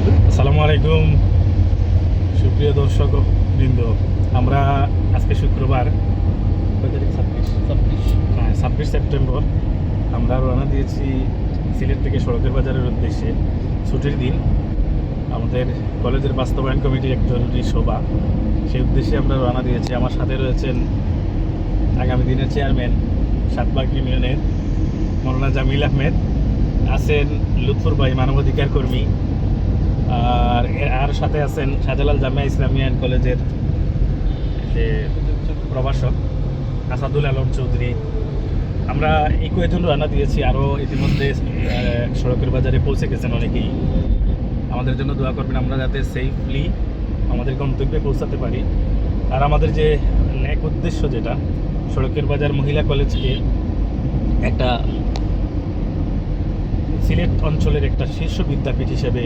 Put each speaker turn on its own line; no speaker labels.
আসসালামু আলাইকুম সুপ্রিয় দর্শক বৃন্দ। আমরা আজকে শুক্রবার, কয় তারিখ? 26। হ্যাঁ, 26 সেপ্টেম্বর। আমরা রওনা দিয়েছি সিলেট থেকে সড়কের বাজারের উদ্দেশ্যে। ছুটির দিন, আমাদের কলেজের বাস্তবায়ন কমিটির এক জরুরি সভা, সেই উদ্দেশ্যে আমরা রওনা দিয়েছি। আমার সাথে রয়েছেন আগামী দিনের চেয়ারম্যান সাতবাগ ইউনিয়নের মৌলানা জামিল আহমেদ, আছেন লুৎফুর ভাই মানবাধিকার কর্মী, আর সাথে আছেন শাহজালাল জামিয়া ইসলামিয়া কলেজের যে প্রভাষক আসাদুল আলম চৌধুরী। আমরা এই কয়েকজন রান্না দিয়েছি, আরও ইতিমধ্যে সড়কের বাজারে পৌঁছে গেছেন অনেকেই। আমাদের জন্য দোয়া করবেন, আমরা যাতে সেফলি আমাদের গন্তব্যে পৌঁছাতে পারি। আর আমাদের যে নেক উদ্দেশ্য, যেটা সড়কের বাজার মহিলা কলেজকে একটা সিলেট অঞ্চলের একটা শীর্ষ বিদ্যাপীঠ হিসেবে